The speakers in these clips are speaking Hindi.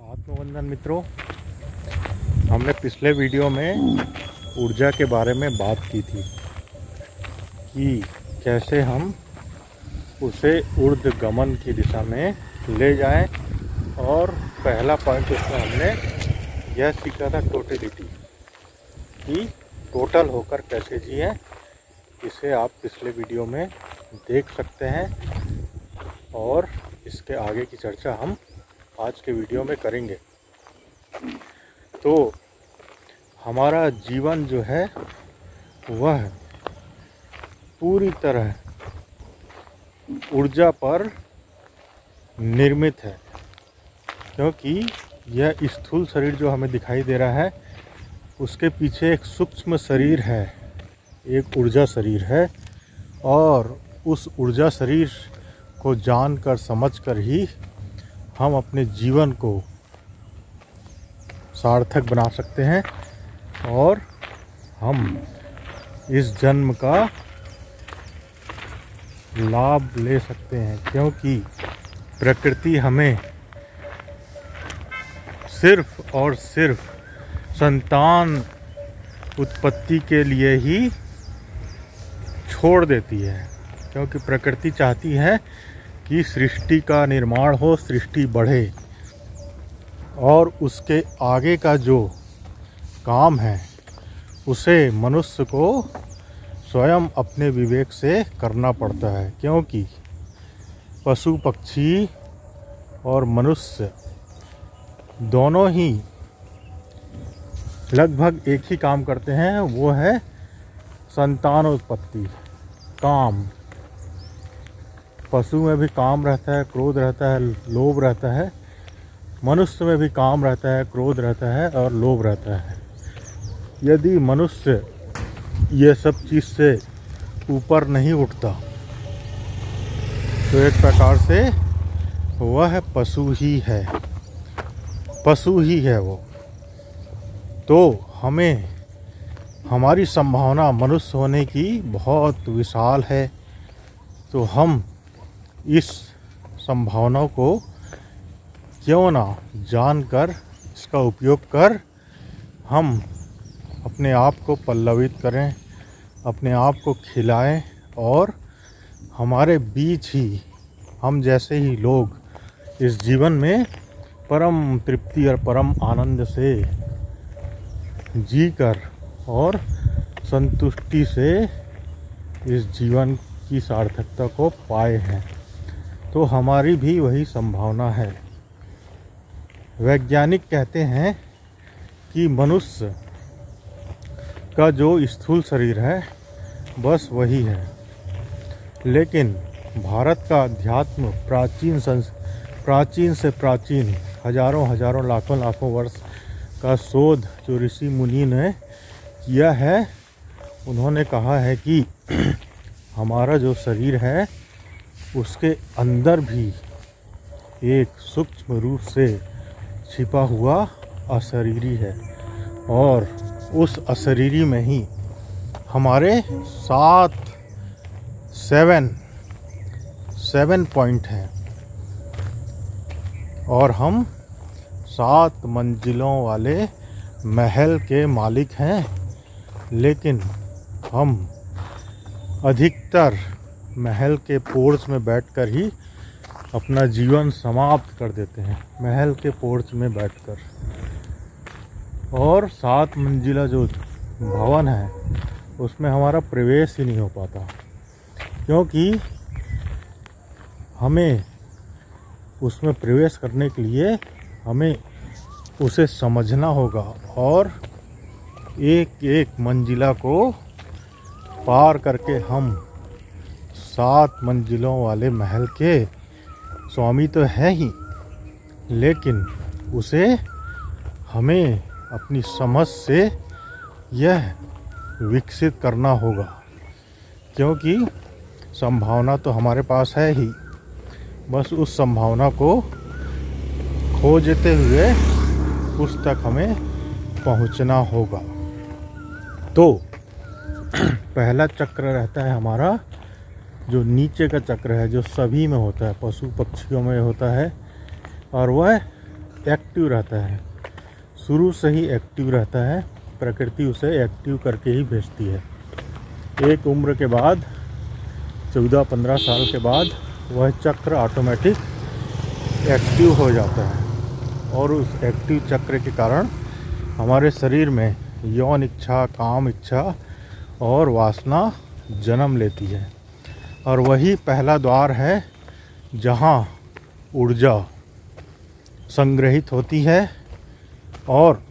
आत्मवंदन मित्रों, हमने पिछले वीडियो में ऊर्जा के बारे में बात की थी कि कैसे हम उसे ऊर्ध्वगमन की दिशा में ले जाएं। और पहला पॉइंट उसमें हमने यह सीखा था टोटलिटी, कि टोटल होकर कैसे जिएं। इसे आप पिछले वीडियो में देख सकते हैं और इसके आगे की चर्चा हम आज के वीडियो में करेंगे। तो हमारा जीवन जो है वह पूरी तरह ऊर्जा पर निर्मित है, क्योंकि यह स्थूल शरीर जो हमें दिखाई दे रहा है उसके पीछे एक सूक्ष्म शरीर है, एक ऊर्जा शरीर है। और उस ऊर्जा शरीर को जानकर समझकर ही हम अपने जीवन को सार्थक बना सकते हैं और हम इस जन्म का लाभ ले सकते हैं, क्योंकि प्रकृति हमें सिर्फ और सिर्फ संतान उत्पत्ति के लिए ही छोड़ देती है। क्योंकि प्रकृति चाहती है कि सृष्टि का निर्माण हो, सृष्टि बढ़े, और उसके आगे का जो काम है उसे मनुष्य को स्वयं अपने विवेक से करना पड़ता है। क्योंकि पशु पक्षी और मनुष्य दोनों ही लगभग एक ही काम करते हैं, वो है संतानोत्पत्ति, काम। पशु में भी काम रहता है, क्रोध रहता है, लोभ रहता है। मनुष्य में भी काम रहता है, क्रोध रहता है और लोभ रहता है। यदि मनुष्य ये सब चीज़ से ऊपर नहीं उठता तो एक प्रकार से वह पशु ही है, पशु ही है वो। तो हमें हमारी संभावना मनुष्य होने की बहुत विशाल है। तो हम इस संभावना को क्यों ना जानकर, इसका उपयोग कर हम अपने आप को पल्लवित करें, अपने आप को खिलाएं, और हमारे बीच ही हम जैसे ही लोग इस जीवन में परम तृप्ति और परम आनंद से जीकर और संतुष्टि से इस जीवन की सार्थकता को पाए हैं। तो हमारी भी वही संभावना है। वैज्ञानिक कहते हैं कि मनुष्य का जो स्थूल शरीर है बस वही है, लेकिन भारत का अध्यात्म प्राचीन से प्राचीन हजारों लाखों वर्ष का शोध जो ऋषि मुनि ने किया है, उन्होंने कहा है कि हमारा जो शरीर है उसके अंदर भी एक सूक्ष्म रूप से छिपा हुआ अशरीरी है, और उस अशरीरी में ही हमारे 7 पॉइंट हैं, और हम 7 मंजिलों वाले महल के मालिक हैं। लेकिन हम अधिकतर महल के पोर्च में बैठकर ही अपना जीवन समाप्त कर देते हैं, महल के पोर्च में बैठकर। और 7 मंजिला जो भवन है उसमें हमारा प्रवेश ही नहीं हो पाता, क्योंकि हमें उसमें प्रवेश करने के लिए हमें उसे समझना होगा, और एक एक मंजिला को पार करके हम 7 मंजिलों वाले महल के स्वामी तो है ही, लेकिन उसे हमें अपनी समझ से यह विकसित करना होगा। क्योंकि संभावना तो हमारे पास है ही, बस उस संभावना को खोजते हुए उस तक हमें पहुंचना होगा। तो पहला चक्र रहता है हमारा जो नीचे का चक्र है, जो सभी में होता है, पशु पक्षियों में होता है, और वह एक्टिव रहता है, शुरू से ही एक्टिव रहता है। प्रकृति उसे एक्टिव करके ही भेजती है। एक उम्र के बाद 14-15 साल के बाद वह चक्र ऑटोमेटिक एक्टिव हो जाता है और उस एक्टिव चक्र के कारण हमारे शरीर में यौन इच्छा, काम इच्छा और वासना जन्म लेती है। और वही पहला द्वार है जहाँ ऊर्जा संग्रहित होती है और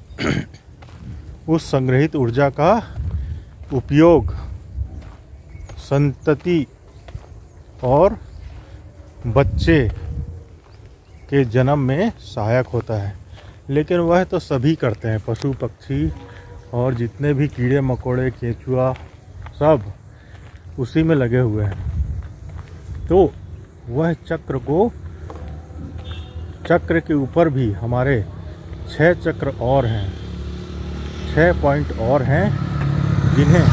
उस संग्रहित ऊर्जा का उपयोग संतति और बच्चे के जन्म में सहायक होता है। लेकिन वह तो सभी करते हैं, पशु पक्षी और जितने भी कीड़े मकोड़े, केंचुआ, सब उसी में लगे हुए हैं। तो वह चक्र के ऊपर भी हमारे 6 चक्र और हैं, 6 पॉइंट और हैं, जिन्हें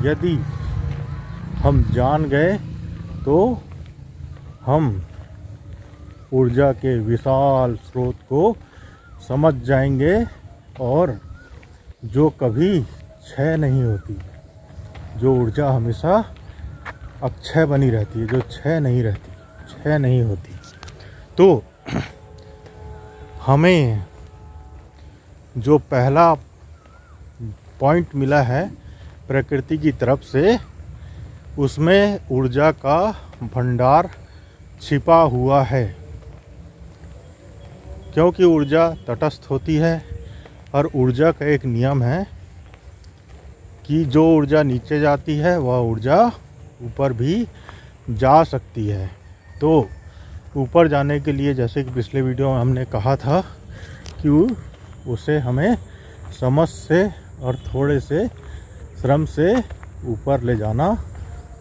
यदि हम जान गए तो हम ऊर्जा के विशाल स्रोत को समझ जाएंगे और जो कभी क्षय नहीं होती, जो ऊर्जा हमेशा अक्षय बनी रहती है, जो क्षय नहीं होती। तो हमें जो पहला पॉइंट मिला है प्रकृति की तरफ से, उसमें ऊर्जा का भंडार छिपा हुआ है। क्योंकि ऊर्जा तटस्थ होती है और ऊर्जा का एक नियम है कि जो ऊर्जा नीचे जाती है वह ऊर्जा ऊपर भी जा सकती है। तो ऊपर जाने के लिए, जैसे कि पिछले वीडियो में हमने कहा था कि उसे हमें समझ से और थोड़े से श्रम से ऊपर ले जाना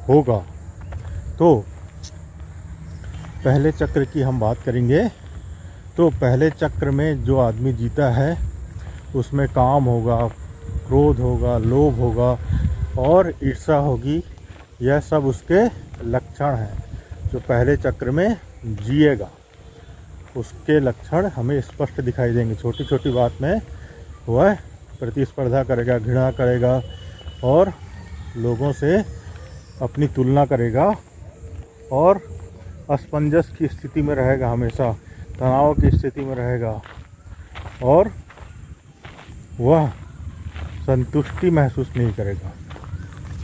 होगा। तो पहले चक्र की हम बात करेंगे। तो पहले चक्र में जो आदमी जीता है उसमें काम होगा, क्रोध होगा, लोभ होगा और ईर्ष्या होगी। यह सब उसके लक्षण हैं। जो पहले चक्र में जिएगा उसके लक्षण हमें स्पष्ट दिखाई देंगे। छोटी छोटी बात में वह प्रतिस्पर्धा करेगा, घृणा करेगा और लोगों से अपनी तुलना करेगा और असमंजस की स्थिति में रहेगा, हमेशा तनाव की स्थिति में रहेगा और वह संतुष्टि महसूस नहीं करेगा।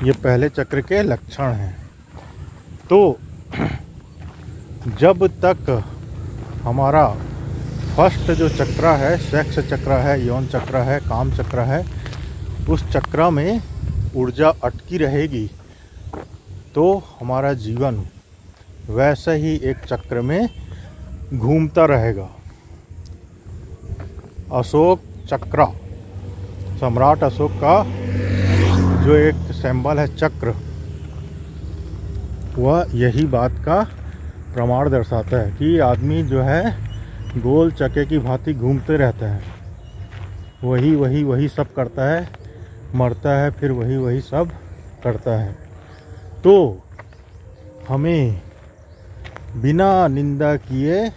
ये पहले चक्र के लक्षण हैं। तो जब तक हमारा फर्स्ट जो चक्र है, सेक्स चक्र है, यौन चक्र है, काम चक्र है, उस चक्र में ऊर्जा अटकी रहेगी तो हमारा जीवन वैसे ही एक चक्र में घूमता रहेगा। अशोक चक्र, सम्राट अशोक का जो एक सिंबल है चक्र, वह यही बात का प्रमाण दर्शाता है कि आदमी जो है गोल चक्के की भांति घूमते रहता है, वही सब करता है, मरता है, फिर वही सब करता है। तो हमें बिना निंदा किए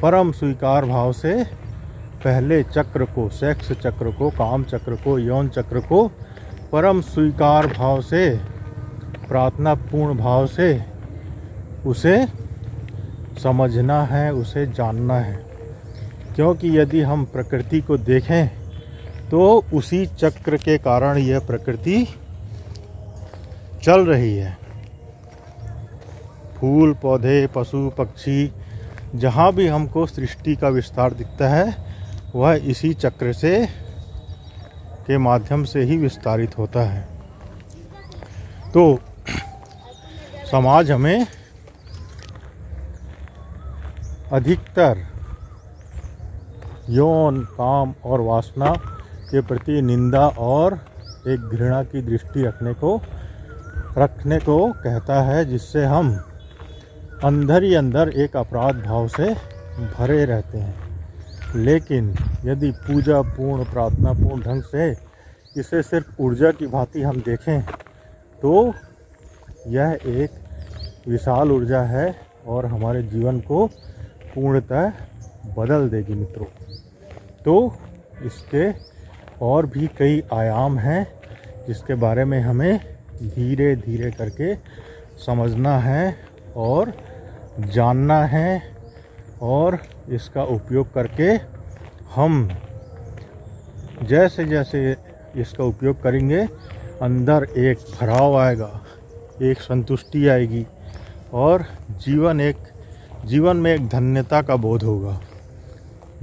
परम स्वीकार भाव से पहले चक्र को, सेक्स चक्र को, काम चक्र को, यौन चक्र को परम स्वीकार भाव से, प्रार्थना पूर्ण भाव से उसे समझना है, उसे जानना है। क्योंकि यदि हम प्रकृति को देखें तो उसी चक्र के कारण यह प्रकृति चल रही है। फूल, पौधे, पशु, पक्षी, जहाँ भी हमको सृष्टि का विस्तार दिखता है वह इसी चक्र से के माध्यम से ही विस्तारित होता है। तो समाज हमें अधिकतर यौन, काम और वासना के प्रति निंदा और एक घृणा की दृष्टि रखने को कहता है, जिससे हम अंदर ही अंदर एक अपराध भाव से भरे रहते हैं। लेकिन यदि पूजा पूर्ण, प्रार्थना पूर्ण ढंग से इसे सिर्फ ऊर्जा की भांति हम देखें तो यह एक विशाल ऊर्जा है और हमारे जीवन को पूर्णतः बदल देगी मित्रों। तो इसके और भी कई आयाम हैं जिसके बारे में हमें धीरे धीरे करके समझना है और जानना है, और इसका उपयोग करके हम जैसे जैसे इसका उपयोग करेंगे अंदर एक भराव आएगा, एक संतुष्टि आएगी, और जीवन में एक धन्यता का बोध होगा।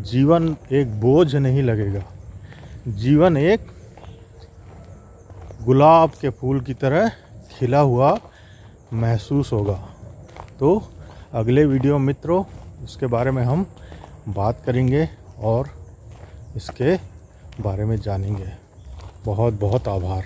जीवन एक बोझ नहीं लगेगा, जीवन एक गुलाब के फूल की तरह खिला हुआ महसूस होगा। तो अगले वीडियो मित्रों इसके बारे में हम बात करेंगे और इसके बारे में जानेंगे। बहुत बहुत आभार।